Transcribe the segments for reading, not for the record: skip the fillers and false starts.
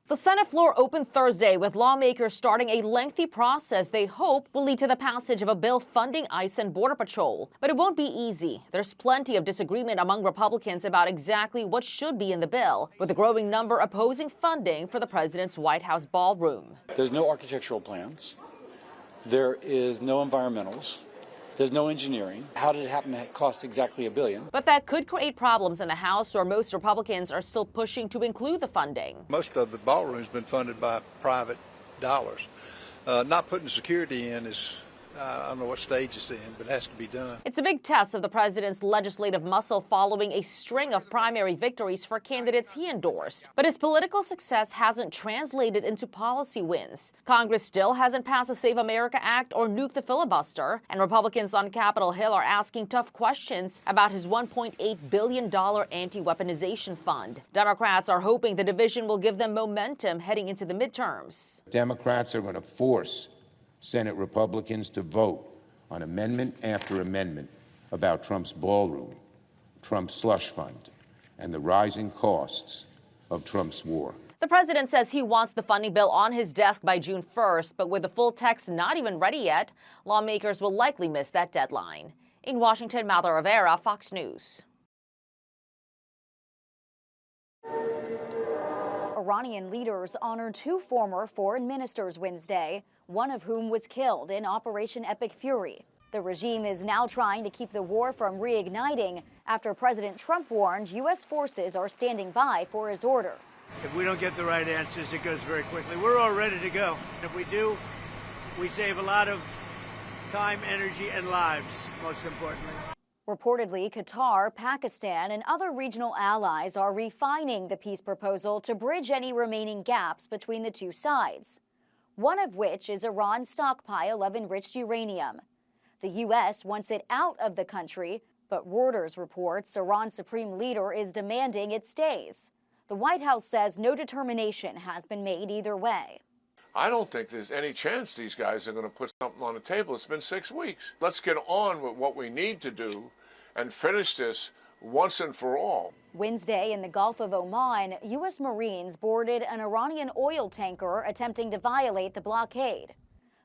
The Senate floor opened Thursday with lawmakers starting a lengthy process they hope will lead to the passage of a bill funding ICE and Border Patrol. But it won't be easy. There's plenty of disagreement among Republicans about exactly what should be in the bill, with a growing number opposing funding for the president's White House ballroom. There's no architectural plans. There is no environmentals. There's no engineering. How did it happen to cost exactly $1 billion? But that could create problems in the House, where most Republicans are still pushing to include the funding. Most of the ballroom's been funded by private dollars. Not putting security in is, I don't know what stage it's in, but it has to be done. It's a big test of the president's legislative muscle following a string of primary victories for candidates he endorsed. But his political success hasn't translated into policy wins. Congress still hasn't passed the Save America Act or nuked the filibuster, and Republicans on Capitol Hill are asking tough questions about his $1.8 billion anti-weaponization fund. Democrats are hoping the division will give them momentum heading into the midterms. Democrats are going to force Senate Republicans to vote on amendment after amendment about Trump's ballroom, Trump's slush fund, and the rising costs of Trump's war. The president says he wants the funding bill on his desk by June 1st, but with the full text not even ready yet, lawmakers will likely miss that deadline. In Washington, Malda Rivera, Fox News. Iranian leaders honored two former foreign ministers Wednesday, one of whom was killed in Operation Epic Fury. The regime is now trying to keep the war from reigniting after President Trump warned U.S. forces are standing by for his order. If we don't get the right answers, it goes very quickly. We're all ready to go. If we do, we save a lot of time, energy, and lives, most importantly. Reportedly, Qatar, Pakistan, and other regional allies are refining the peace proposal to bridge any remaining gaps between the two sides, one of which is Iran's stockpile of enriched uranium. The U.S. wants it out of the country, but Reuters reports Iran's supreme leader is demanding it stays. The White House says no determination has been made either way. I don't think there's any chance these guys are going to put something on the table. It's been 6 weeks. Let's get on with what we need to do and finish this once and for all. Wednesday in the Gulf of Oman, U.S. Marines boarded an Iranian oil tanker attempting to violate the blockade.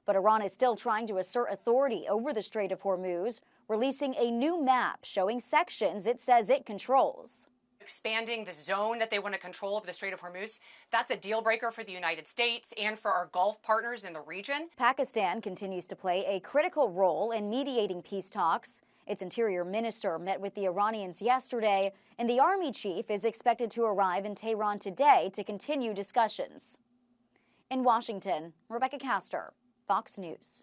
But Iran is still trying to assert authority over the Strait of Hormuz, releasing a new map showing sections it says it controls. Expanding the zone that they want to control of the Strait of Hormuz, that's a deal breaker for the United States and for our Gulf partners in the region. Pakistan continues to play a critical role in mediating peace talks. Its interior minister met with the Iranians yesterday, and the army chief is expected to arrive in Tehran today to continue discussions. In Washington, Rebecca Castor, Fox News.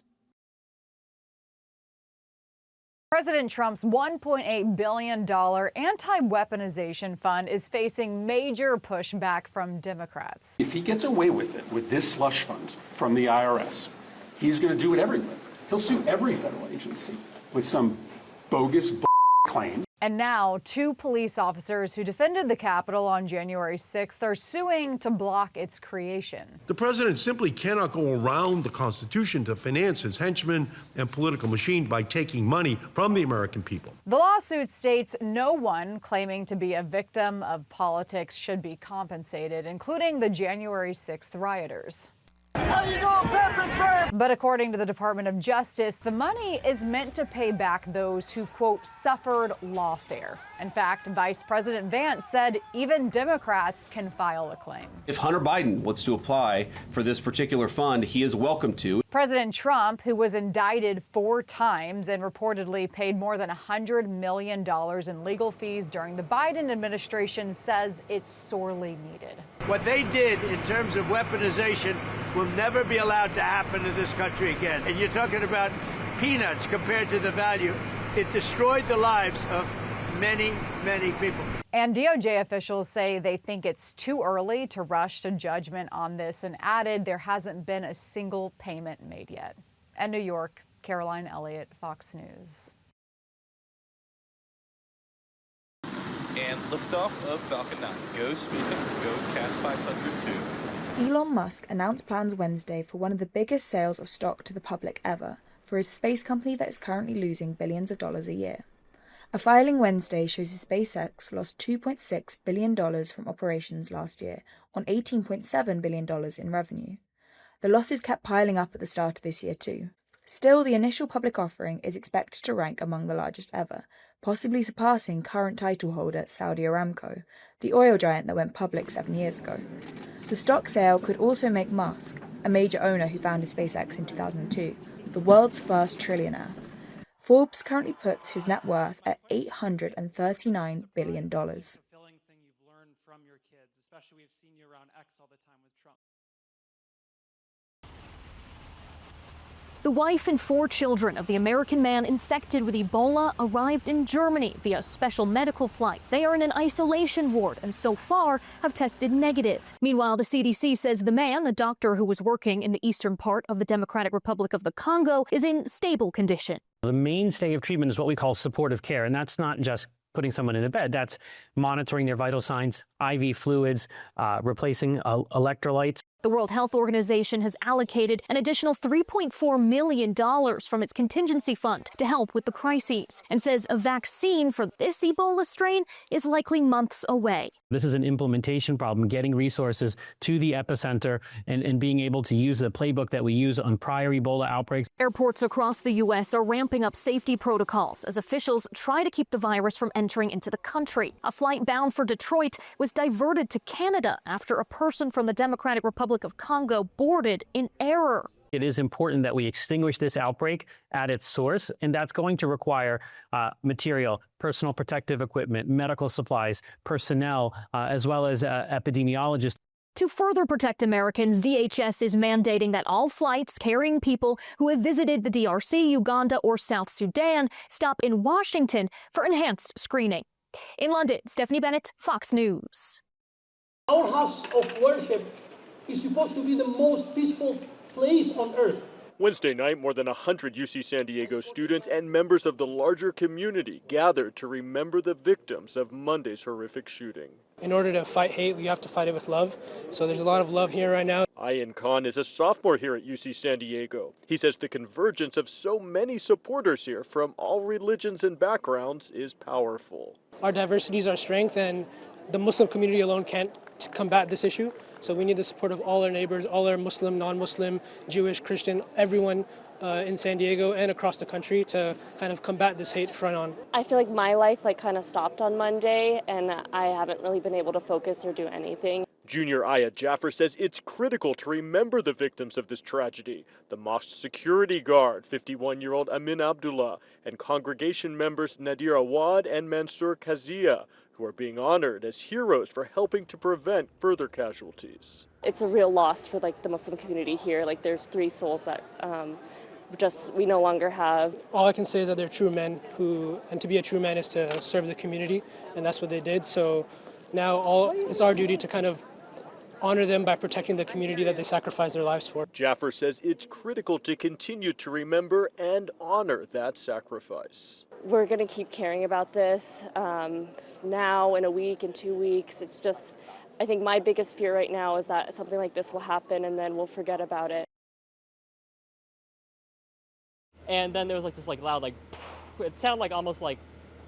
President Trump's $1.8 billion anti-weaponization fund is facing major pushback from Democrats. If he gets away with it, with this slush fund from the IRS, he's going to do it everywhere. He'll sue every federal agency with some bogus claim. And now, two police officers who defended the Capitol on January 6th are suing to block its creation. The president simply cannot go around the Constitution to finance his henchmen and political machine by taking money from the American people. The lawsuit states no one claiming to be a victim of politics should be compensated, including the January 6th rioters. But according to the Department of Justice, the money is meant to pay back those who, quote, suffered lawfare. In fact, Vice President Vance said even Democrats can file a claim. If Hunter Biden wants to apply for this particular fund, he is welcome to. President Trump, who was indicted 4 times and reportedly paid more than $100 million in legal fees during the Biden administration, says it's sorely needed. What they did in terms of weaponization will never be allowed to happen in this country again. And you're talking about peanuts compared to the value. It destroyed the lives of many, many people. And DOJ officials say they think it's too early to rush to judgment on this and added there hasn't been a single payment made yet. In New York, Caroline Elliott, Fox News. And liftoff of Falcon 9. Go SpaceX, go Cat 502. Elon Musk announced plans Wednesday for one of the biggest sales of stock to the public ever for his space company that is currently losing billions of dollars a year. A filing Wednesday shows SpaceX lost $2.6 billion from operations last year on $18.7 billion in revenue. The losses kept piling up at the start of this year too. Still, the initial public offering is expected to rank among the largest ever, possibly surpassing current title holder Saudi Aramco, the oil giant that went public 7 years ago. The stock sale could also make Musk, a major owner who founded SpaceX in 2002, the world's first trillionaire. Forbes currently puts his net worth at $839 billion. The wife and 4 children of the American man infected with Ebola arrived in Germany via a special medical flight. They are in an isolation ward and so far have tested negative. Meanwhile, the CDC says the man, a doctor who was working in the eastern part of the Democratic Republic of the Congo, is in stable condition. The mainstay of treatment is what we call supportive care, and that's not just putting someone in a bed. That's monitoring their vital signs, IV fluids, replacing electrolytes. The World Health Organization has allocated an additional $3.4 million from its contingency fund to help with the crises and says a vaccine for this Ebola strain is likely months away. This is an implementation problem, getting resources to the epicenter and being able to use the playbook that we use on prior Ebola outbreaks. Airports across the U.S. are ramping up safety protocols as officials try to keep the virus from entering into the country. A flight bound for Detroit was diverted to Canada after a person from the Democratic Republic of Congo boarded in error. It is important that we extinguish this outbreak at its source, and that's going to require material, personal protective equipment, medical supplies, personnel, as well as epidemiologists. To further protect Americans, DHS is mandating that all flights carrying people who have visited the DRC, Uganda, or South Sudan stop in Washington for enhanced screening. In London, Stephanie Bennett, Fox News. Our house of worship is supposed to be the most peaceful place on earth. Wednesday night, more than 100 UC San Diego students and members of the larger community gathered to remember the victims of Monday's horrific shooting. In order to fight hate, we have to fight it with love. So there's a lot of love here right now. Ian Khan is a sophomore here at UC San Diego. He says the convergence of so many supporters here from all religions and backgrounds is powerful. Our diversity is our strength, and the Muslim community alone can't combat this issue. So we need the support of all our neighbors, all our Muslim, non-Muslim, Jewish, Christian, everyone in San Diego and across the country to kind of combat this hate front on. I feel like my life kind of stopped on Monday, and I haven't really been able to focus or do anything. Junior Aya Jaffer says it's critical to remember the victims of this tragedy. The mosque security guard, 51-year-old Amin Abdullah, and congregation members Nadir Awad and Mansour Kazia, who are being honored as heroes for helping to prevent further casualties. It's a real loss for the Muslim community here. There's 3 souls that we no longer have. All I can say is that they're true men and to be a true man is to serve the community, and that's what they did. So now it's our duty to kind of honor them by protecting the community that they sacrificed their lives for. Jaffer says it's critical to continue to remember and honor that sacrifice. We're going to keep caring about this now, in a week, in 2 weeks. It's just, I think my biggest fear right now is that something like this will happen and then we'll forget about it. And then there was this loud, it sounded almost like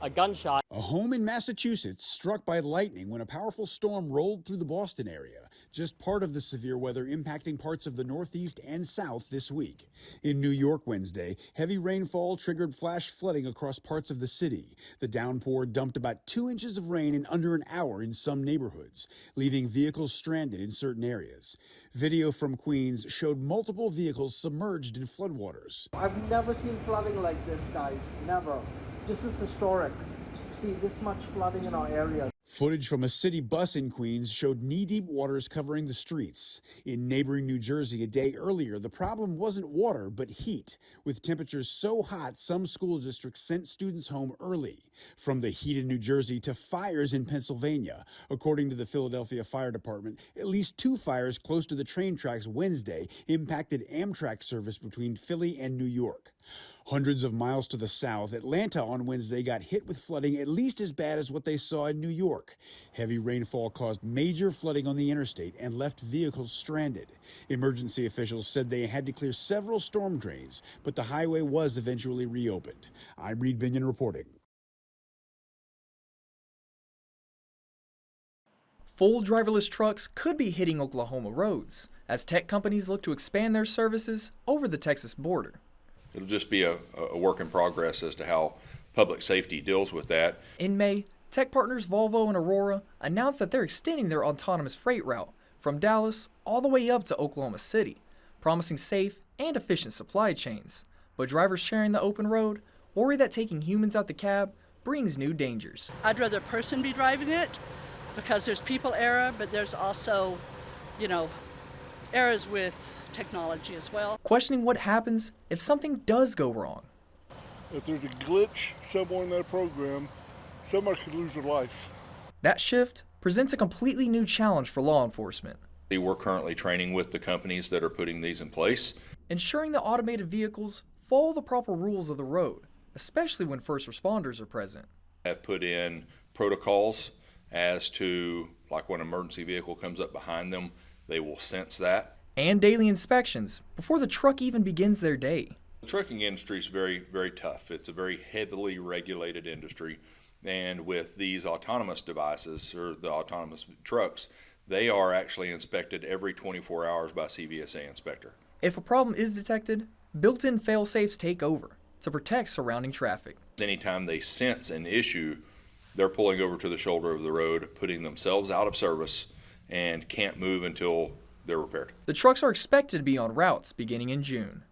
a gunshot. A home in Massachusetts struck by lightning when a powerful storm rolled through the Boston area, just part of the severe weather impacting parts of the Northeast and South this week. In New York Wednesday, heavy rainfall triggered flash flooding across parts of the city. The downpour dumped about 2 inches of rain in under an hour in some neighborhoods, leaving vehicles stranded in certain areas. Video from Queens showed multiple vehicles submerged in floodwaters. I've never seen flooding like this, guys. Never. This is historic. See this much flooding in our area. Footage from a city bus in Queens showed knee-deep waters covering the streets. In neighboring New Jersey a day earlier, the problem wasn't water, but heat. With temperatures so hot, some school districts sent students home early. From the heat in New Jersey to fires in Pennsylvania. According to the Philadelphia Fire Department, at least 2 fires close to the train tracks Wednesday impacted Amtrak service between Philly and New York. Hundreds of miles to the south, Atlanta on Wednesday got hit with flooding at least as bad as what they saw in New York. Heavy rainfall caused major flooding on the interstate and left vehicles stranded. Emergency officials said they had to clear several storm drains, but the highway was eventually reopened. I'm Reed Binion reporting. Full driverless trucks could be hitting Oklahoma roads as tech companies look to expand their services over the Texas border. It'll just be a work in progress as to how public safety deals with that. In May, tech partners Volvo and Aurora announced that they're extending their autonomous freight route from Dallas all the way up to Oklahoma City, promising safe and efficient supply chains. But drivers sharing the open road worry that taking humans out the cab brings new dangers. I'd rather a person be driving it because there's people error, but there's also, errors with technology as well. Questioning what happens if something does go wrong. If there's a glitch somewhere in that program, somebody could lose their life. That shift presents a completely new challenge for law enforcement. We're currently training with the companies that are putting these in place. Ensuring that automated vehicles follow the proper rules of the road, especially when first responders are present. Have put in protocols as to, like when an emergency vehicle comes up behind them, they will sense that. And daily inspections before the truck even begins their day. The trucking industry is very, very tough. It's a very heavily regulated industry. And with these autonomous devices, or the autonomous trucks, they are actually inspected every 24 hours by a CVSA inspector. If a problem is detected, built-in fail-safes take over to protect surrounding traffic. Anytime they sense an issue, they're pulling over to the shoulder of the road, putting themselves out of service, and can't move until they're repaired. The trucks are expected to be on routes beginning in June.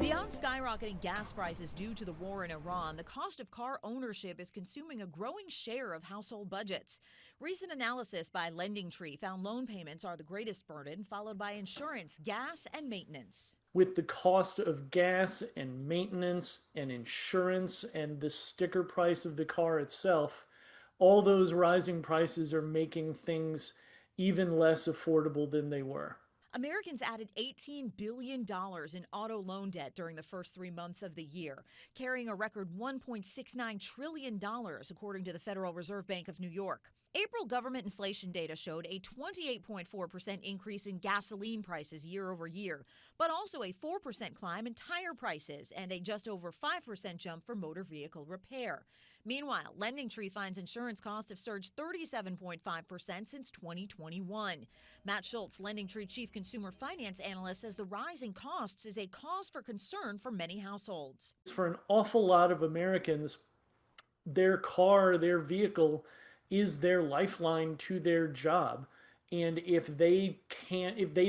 Beyond skyrocketing gas prices due to the war in Iran, the cost of car ownership is consuming a growing share of household budgets. Recent analysis by LendingTree found loan payments are the greatest burden, followed by insurance, gas, and maintenance. With the cost of gas and maintenance and insurance and the sticker price of the car itself, all those rising prices are making things even less affordable than they were. Americans added $18 billion in auto loan debt during the first 3 months of the year, carrying a record $1.69 trillion, according to the Federal Reserve Bank of New York. April government inflation data showed a 28.4% increase in gasoline prices year over year, but also a 4% climb in tire prices and a just over 5% jump for motor vehicle repair. Meanwhile, LendingTree finds insurance costs have surged 37.5% since 2021. Matt Schultz, LendingTree chief consumer finance analyst, says the rise in costs is a cause for concern for many households. For an awful lot of Americans, their car, their vehicle, is their lifeline to their job. And if they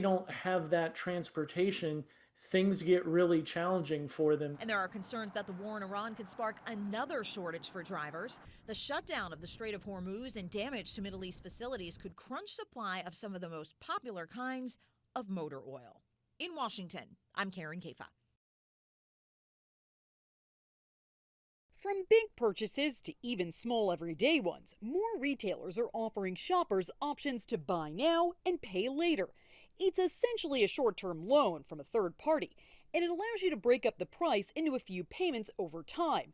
don't have that transportation, things get really challenging for them. And there are concerns that the war in Iran could spark another shortage for drivers. The shutdown of the Strait of Hormuz and damage to Middle East facilities could crunch supply of some of the most popular kinds of motor oil. In Washington, I'm Karen Kafa. From big purchases to even small everyday ones, more retailers are offering shoppers options to buy now and pay later. It's essentially a short-term loan from a third party, and it allows you to break up the price into a few payments over time.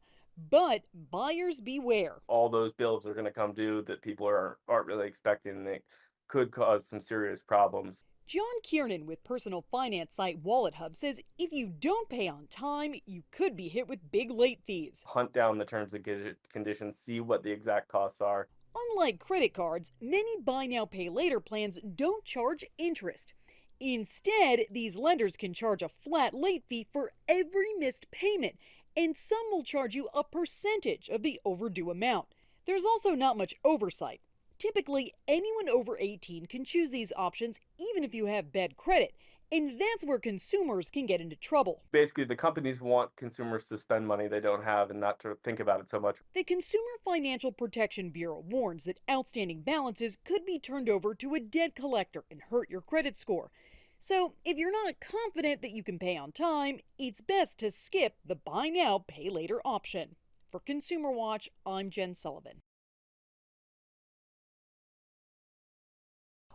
But buyers beware. All those bills are going to come due that people aren't really expecting, and it could cause some serious problems. John Kiernan with personal finance site Wallet Hub says if you don't pay on time, you could be hit with big late fees. Hunt down the terms and conditions, see what the exact costs are. Unlike credit cards, many buy now pay later plans don't charge interest. Instead, these lenders can charge a flat late fee for every missed payment, and some will charge you a percentage of the overdue amount. There's also not much oversight. Typically, anyone over 18 can choose these options even if you have bad credit, and that's where consumers can get into trouble. Basically, the companies want consumers to spend money they don't have and not to think about it so much. The Consumer Financial Protection Bureau warns that outstanding balances could be turned over to a debt collector and hurt your credit score. So, if you're not confident that you can pay on time, it's best to skip the buy now, pay later option. For Consumer Watch, I'm Jen Sullivan.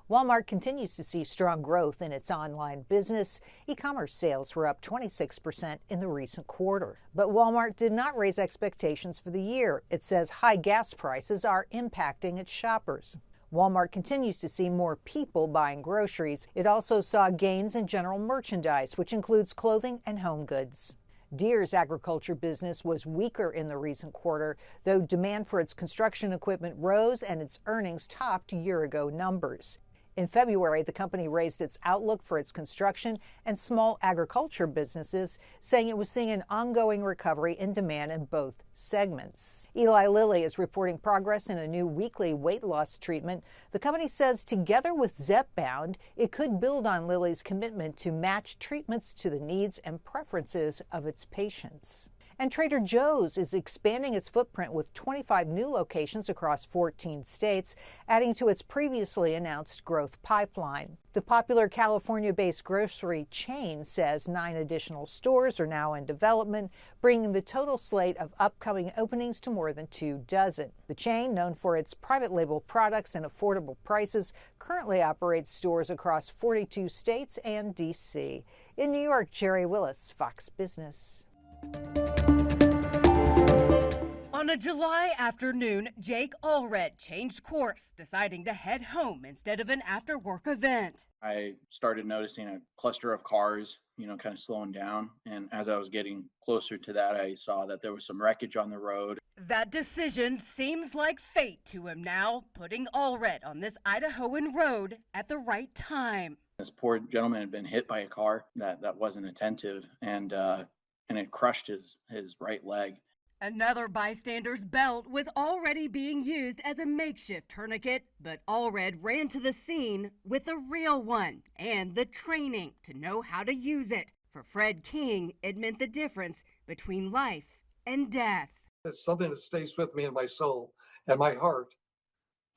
Walmart continues to see strong growth in its online business. E-commerce sales were up 26% in the recent quarter. But Walmart did not raise expectations for the year. It says high gas prices are impacting its shoppers. Walmart continues to see more people buying groceries. It also saw gains in general merchandise, which includes clothing and home goods. Deere's agriculture business was weaker in the recent quarter, though demand for its construction equipment rose and its earnings topped year-ago numbers. In February, the company raised its outlook for its construction and small agriculture businesses, saying it was seeing an ongoing recovery in demand in both segments. Eli Lilly is reporting progress in a new weekly weight loss treatment. The company says together with Zepbound, it could build on Lilly's commitment to match treatments to the needs and preferences of its patients. And Trader Joe's is expanding its footprint with 25 new locations across 14 states, adding to its previously announced growth pipeline. The popular California-based grocery chain says 9 additional stores are now in development, bringing the total slate of upcoming openings to more than 24. The chain, known for its private label products and affordable prices, currently operates stores across 42 states and D.C. In New York, Jerry Willis, Fox Business. On a July afternoon, Jake Allred changed course, deciding to head home instead of an after-work event. I started noticing a cluster of cars, kind of slowing down. And as I was getting closer to that, I saw that there was some wreckage on the road. That decision seems like fate to him now, putting Allred on this Idahoan road at the right time. This poor gentleman had been hit by a car that wasn't attentive, and it crushed his right leg. Another bystander's belt was already being used as a makeshift tourniquet, but Allred ran to the scene with a real one and the training to know how to use it. For Fred King, it meant the difference between life and death. It's something that stays with me in my soul and my heart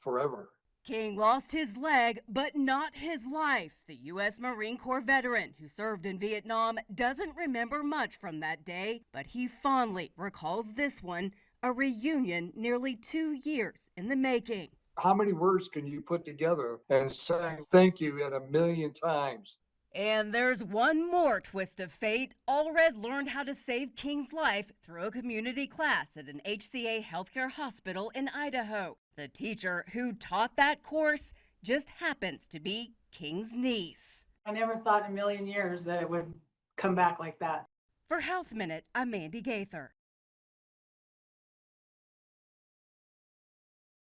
forever. King lost his leg, but not his life. The U.S. Marine Corps veteran who served in Vietnam doesn't remember much from that day, but he fondly recalls this one, a reunion nearly 2 years in the making. How many words can you put together and say thank you at 1,000,000 times? And there's one more twist of fate. Allred learned how to save King's life through a community class at an HCA healthcare hospital in Idaho. The teacher who taught that course just happens to be King's niece. I never thought in a million years that it would come back like that. For Health Minute, I'm Mandy Gaither.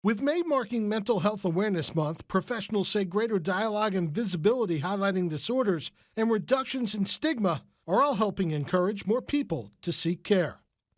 With May marking Mental Health Awareness Month, professionals say greater dialogue and visibility highlighting disorders and reductions in stigma are all helping encourage more people to seek care.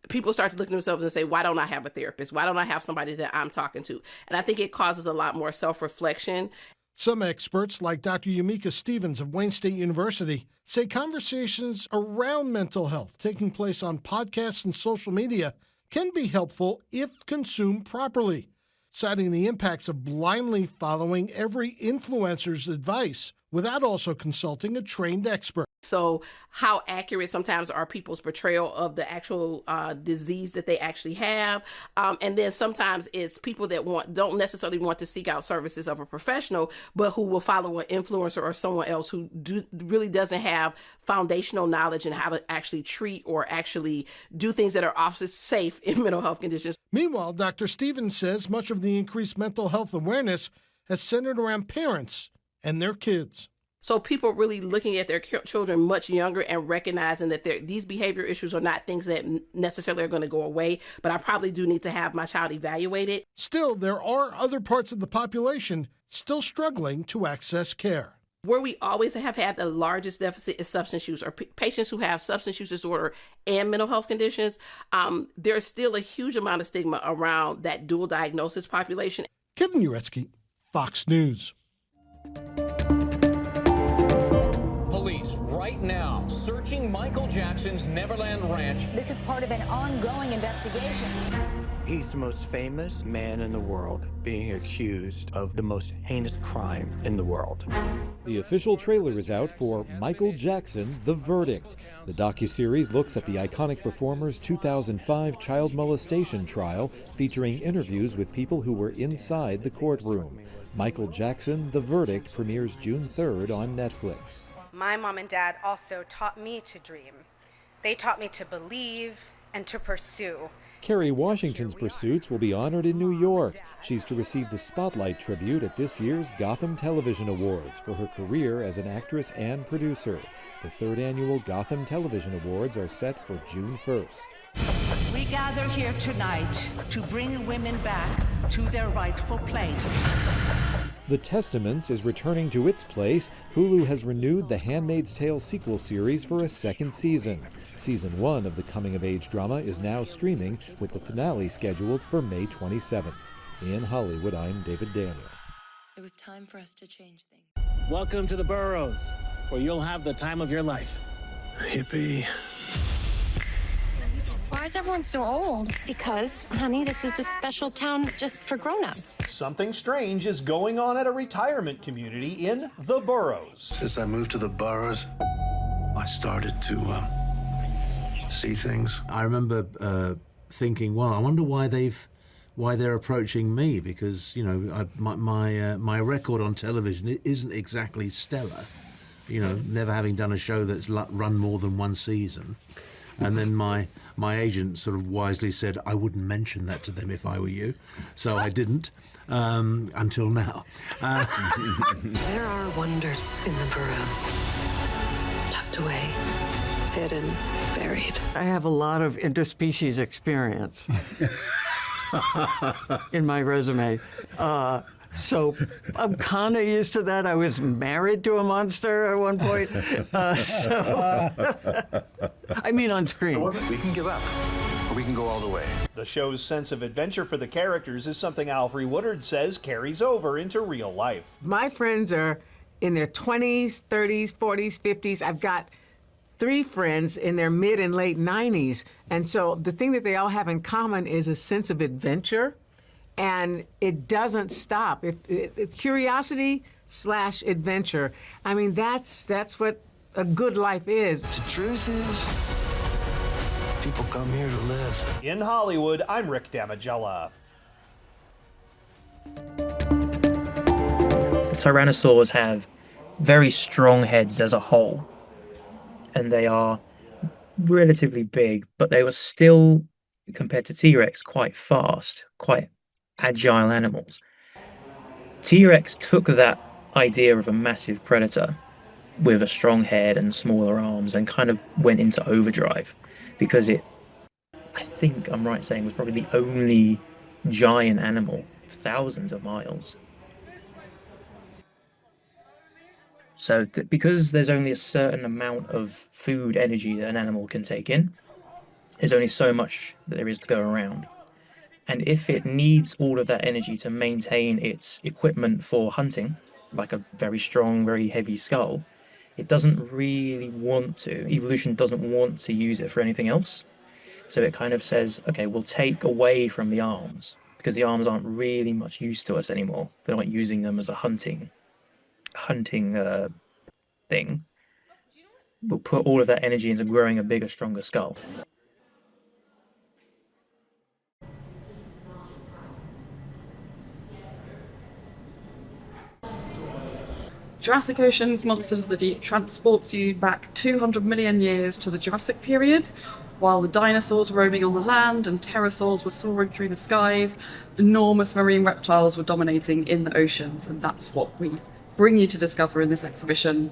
People start to look at themselves and say, why don't I have a therapist? Why don't I have somebody that I'm talking to? And I think it causes a lot more self-reflection. Some experts, like Dr. Yumika Stevens of Wayne State University, say conversations around mental health taking place on podcasts and social media can be helpful if consumed properly, citing the impacts of blindly following every influencer's advice without also consulting a trained expert. So how accurate sometimes are people's portrayal of the actual disease that they actually have? And then sometimes it's people that don't necessarily want to seek out services of a professional, but who will follow an influencer or someone else who really doesn't have foundational knowledge in how to actually treat or actually do things that are often safe in mental health conditions. Meanwhile, Dr. Stevens says much of the increased mental health awareness has centered around parents and their kids. So people really looking at their children much younger and recognizing that these behavior issues are not things that necessarily are going to go away, but I probably do need to have my child evaluated. Still, there are other parts of the population still struggling to access care. Where we always have had the largest deficit is substance use, or patients who have substance use disorder and mental health conditions. There's still a huge amount of stigma around that dual diagnosis population. Kevin Uretsky, Fox News. Police right now searching Michael Jackson's Neverland Ranch. This is part of an ongoing investigation. He's the most famous man in the world, being accused of the most heinous crime in the world. The official trailer is out for Michael Jackson, The Verdict. The docuseries looks at the iconic performer's 2005 child molestation trial, featuring interviews with people who were inside the courtroom. Michael Jackson, The Verdict premieres June 3rd on Netflix. My mom and dad also taught me to dream. They taught me to believe and to pursue. Kerry Washington's pursuits will be honored in New York. She's to receive the Spotlight tribute at this year's Gotham Television Awards for her career as an actress and producer. The third annual Gotham Television Awards are set for June 1st. We gather here tonight to bring women back to their rightful place. The Testaments is returning to its place. Hulu has renewed the Handmaid's Tale sequel series for a second season. Season 1 of the coming-of-age drama is now streaming, with the finale scheduled for May 27th. In Hollywood, I'm David Daniel. It was time for us to change things. Welcome to the boroughs, where you'll have the time of your life. Hippie. Why is everyone so old? Because, honey, this is a special town just for grown-ups. Something strange is going on at a retirement community in the boroughs. Since I moved to the boroughs, I started to see things. I remember thinking, well, I wonder why they're approaching me, because my record on television isn't exactly stellar. Never having done a show that's run more than one season. And then my agent sort of wisely said, I wouldn't mention that to them if I were you. So I didn't, until now. There are wonders in the boroughs. Tucked away, hidden, buried. I have a lot of interspecies experience in my resume. So I'm kind of used to that. I was married to a monster at one point. I mean on screen. We can give up, or we can go all the way. The show's sense of adventure for the characters is something Alfre Woodard says carries over into real life. My friends are in their 20s, 30s, 40s, 50s. I've got 3 friends in their mid and late 90s. And so the thing that they all have in common is a sense of adventure. And it doesn't stop. If curiosity / adventure. I mean, that's what a good life is. The truth is, people come here to live. In Hollywood, I'm Rick Damigella. The tyrannosaurs have very strong heads as a whole, and they are relatively big, but they were still, compared to T-Rex, quite fast, quite agile animals. T-Rex took that idea of a massive predator with a strong head and smaller arms and kind of went into overdrive, because I think I'm right saying, was probably the only giant animal thousands of miles. So because there's only a certain amount of food energy that an animal can take in, there's only so much that there is to go around. And if it needs all of that energy to maintain its equipment for hunting, like a very strong, very heavy skull, it doesn't really want to. Evolution doesn't want to use it for anything else. So it kind of says, okay, we'll take away from the arms, because the arms aren't really much use to us anymore. We're not using them as a hunting thing. We'll put all of that energy into growing a bigger, stronger skull. Jurassic Ocean's Monsters of the Deep transports you back 200 million years to the Jurassic period. While the dinosaurs were roaming on the land and pterosaurs were soaring through the skies, enormous marine reptiles were dominating in the oceans, and that's what we bring you to discover in this exhibition.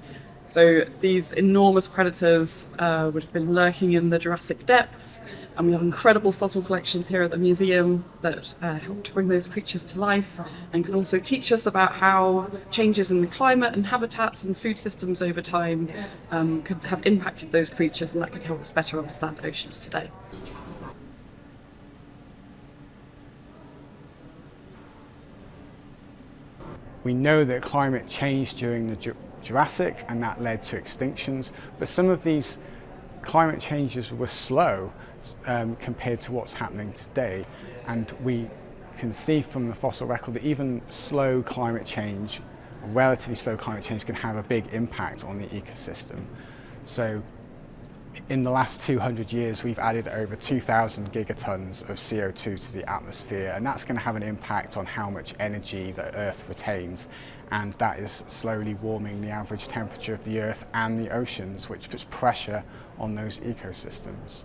So these enormous predators would have been lurking in the Jurassic depths, and we have incredible fossil collections here at the museum that help to bring those creatures to life and can also teach us about how changes in the climate and habitats and food systems over time could have impacted those creatures, and that can help us better understand oceans today. We know that climate changed during the Jurassic, and that led to extinctions, but some of these climate changes were slow compared to what's happening today, and we can see from the fossil record that even slow climate change, relatively slow climate change, can have a big impact on the ecosystem. So in the last 200 years, we've added over 2,000 gigatons of CO2 to the atmosphere, and that's going to have an impact on how much energy the Earth retains, and that is slowly warming the average temperature of the Earth and the oceans, which puts pressure on those ecosystems.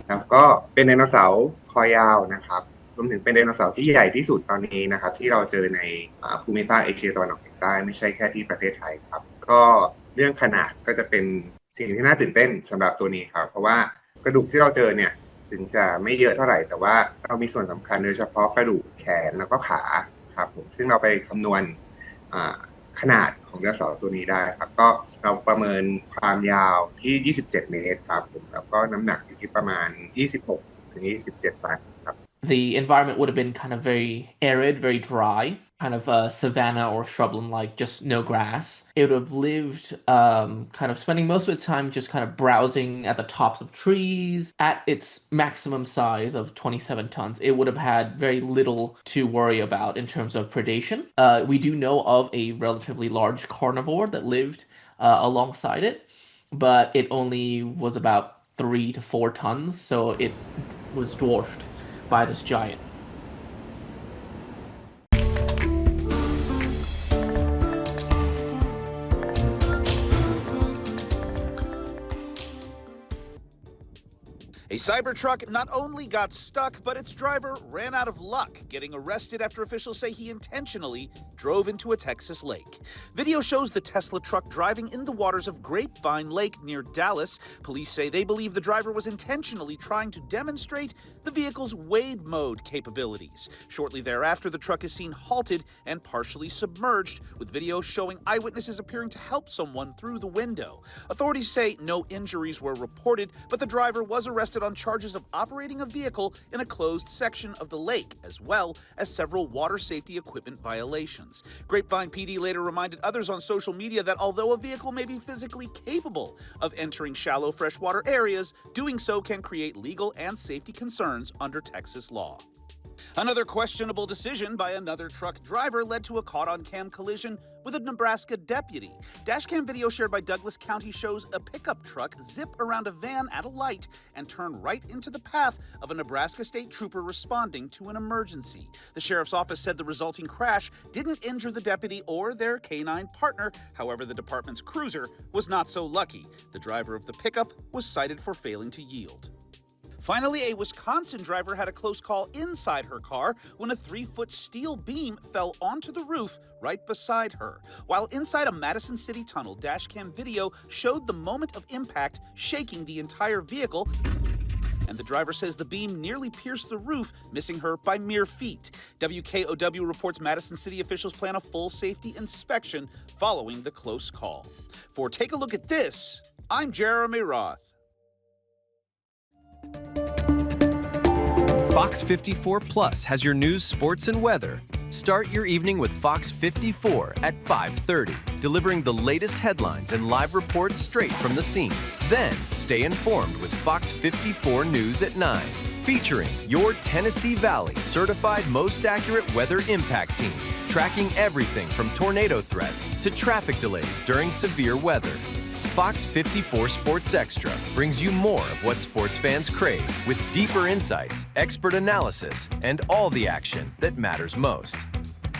แล้วก็เป็นไดโนเสาร์คอยาวนะครับรวมถึงเป็นไดโนเสาร์ที่ใหญ่ที่สุดตอนนี้นะครับที่เราเจอในภูมิภาคเอเชียตะวันออกเฉียงใต้ไม่ใช่แค่ที่ประเทศไทยครับก็เรื่องขนาดก็จะเป็นสิ่งที่น่าตื่นเต้นสำหรับตัวนี้ครับเพราะว่ากระดูกที่เราเจอเนี่ยถึงจะไม่เยอะเท่าไหร่แต่ว่าเรามีส่วนสำคัญโดยเฉพาะกระดูกแขนแล้วก็ขาครับผมซึ่งเราไปคำนวณขนาดของไดโนเสาร์ตัวนี้ได้ครับก็เราประเมินความยาวที่27 เมตรครับผมแล้วก็น้ำหนักอยู่ที่ประมาณ26 ถึง 27 ตันครับ The environment would have been kind of very arid, very dry, kind of savanna or shrubland-like, just no grass. It would have lived kind of spending most of its time just kind of browsing at the tops of trees. At its maximum size of 27 tons, it would have had very little to worry about in terms of predation. We do know of a relatively large carnivore that lived alongside it, but it only was about 3 to 4 tons, so it was dwarfed by this giant. A Cybertruck not only got stuck, but its driver ran out of luck, getting arrested after officials say he intentionally drove into a Texas lake. Video shows the Tesla truck driving in the waters of Grapevine Lake near Dallas. Police say they believe the driver was intentionally trying to demonstrate the vehicle's wade mode capabilities. Shortly thereafter, the truck is seen halted and partially submerged, with video showing eyewitnesses appearing to help someone through the window. Authorities say no injuries were reported, but the driver was arrested on charges of operating a vehicle in a closed section of the lake, as well as several water safety equipment violations. Grapevine PD later reminded others on social media that although a vehicle may be physically capable of entering shallow freshwater areas, doing so can create legal and safety concerns under Texas law. Another questionable decision by another truck driver led to a caught-on-cam collision with a Nebraska deputy. Dashcam video shared by Douglas County shows a pickup truck zip around a van at a light and turn right into the path of a Nebraska state trooper responding to an emergency. The sheriff's office said the resulting crash didn't injure the deputy or their canine partner. However, the department's cruiser was not so lucky. The driver of the pickup was cited for failing to yield. Finally, a Wisconsin driver had a close call inside her car when a 3-foot steel beam fell onto the roof right beside her. While inside a Madison City tunnel, dashcam video showed the moment of impact shaking the entire vehicle, and the driver says the beam nearly pierced the roof, missing her by mere feet. WKOW reports Madison City officials plan a full safety inspection following the close call. For Take a Look at This, I'm Jeremy Roth. Fox 54 Plus has your news, sports, and weather. Start your evening with Fox 54 at 5:30, delivering the latest headlines and live reports straight from the scene. Then, stay informed with Fox 54 News at 9, featuring your Tennessee Valley certified most accurate weather impact team, tracking everything from tornado threats to traffic delays during severe weather. Fox 54 Sports Extra brings you more of what sports fans crave, with deeper insights, expert analysis, and all the action that matters most.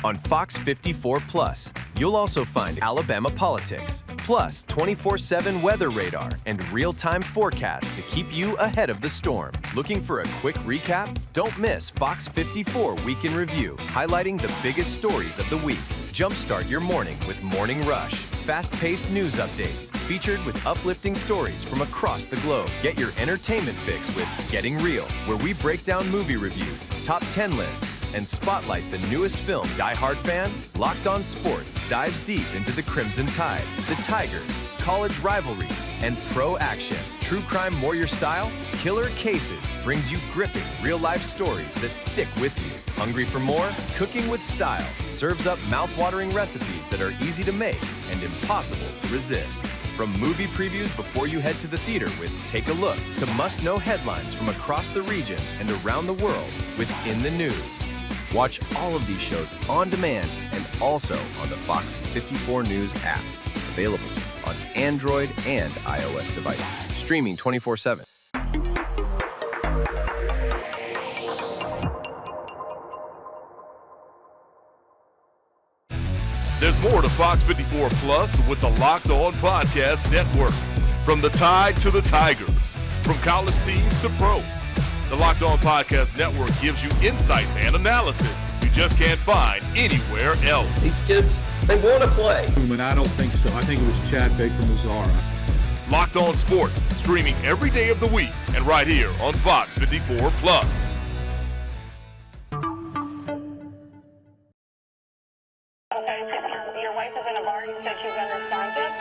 On Fox 54 Plus, you'll also find Alabama politics, plus 24/7 weather radar and real-time forecasts to keep you ahead of the storm. Looking for a quick recap? Don't miss Fox 54 Week in Review, highlighting the biggest stories of the week. Jumpstart your morning with Morning Rush, fast-paced news updates featured with uplifting stories from across the globe. Get your entertainment fix with Getting Real, where we break down movie reviews, top 10 lists, and spotlight the newest film. Die Hard fan? Locked On Sports dives deep into the Crimson Tide, the Tigers, college rivalries, and pro action. True Crime Warrior Style? Killer Cases brings you gripping real-life stories that stick with you. Hungry for more? Cooking with Style serves up mouth-watering recipes that are easy to make and impossible to resist. From movie previews before you head to the theater with Take a Look, to must-know headlines from across the region and around the world with In the News. Watch all of these shows on demand and also on the Fox 54 News app. Available on Android and iOS devices. Streaming 24/7. There's more to Fox 54 Plus with the Locked On Podcast Network. From the Tide to the Tigers, from college teams to pro. The Locked On Podcast Network gives you insights and analysis you just can't find anywhere else. These kids, they want to play. But I don't think so. I think it was Chad Baker-Mazzara. Locked On Sports, streaming every day of the week and right here on Fox 54 Plus. Your wife is in a bar. You said she's unresponsive.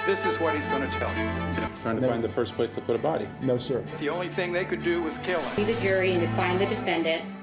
This is what he's going to tell you. He's trying to find the first place to put a body. No, sir. The only thing they could do was kill him. Be the jury and to find the defendant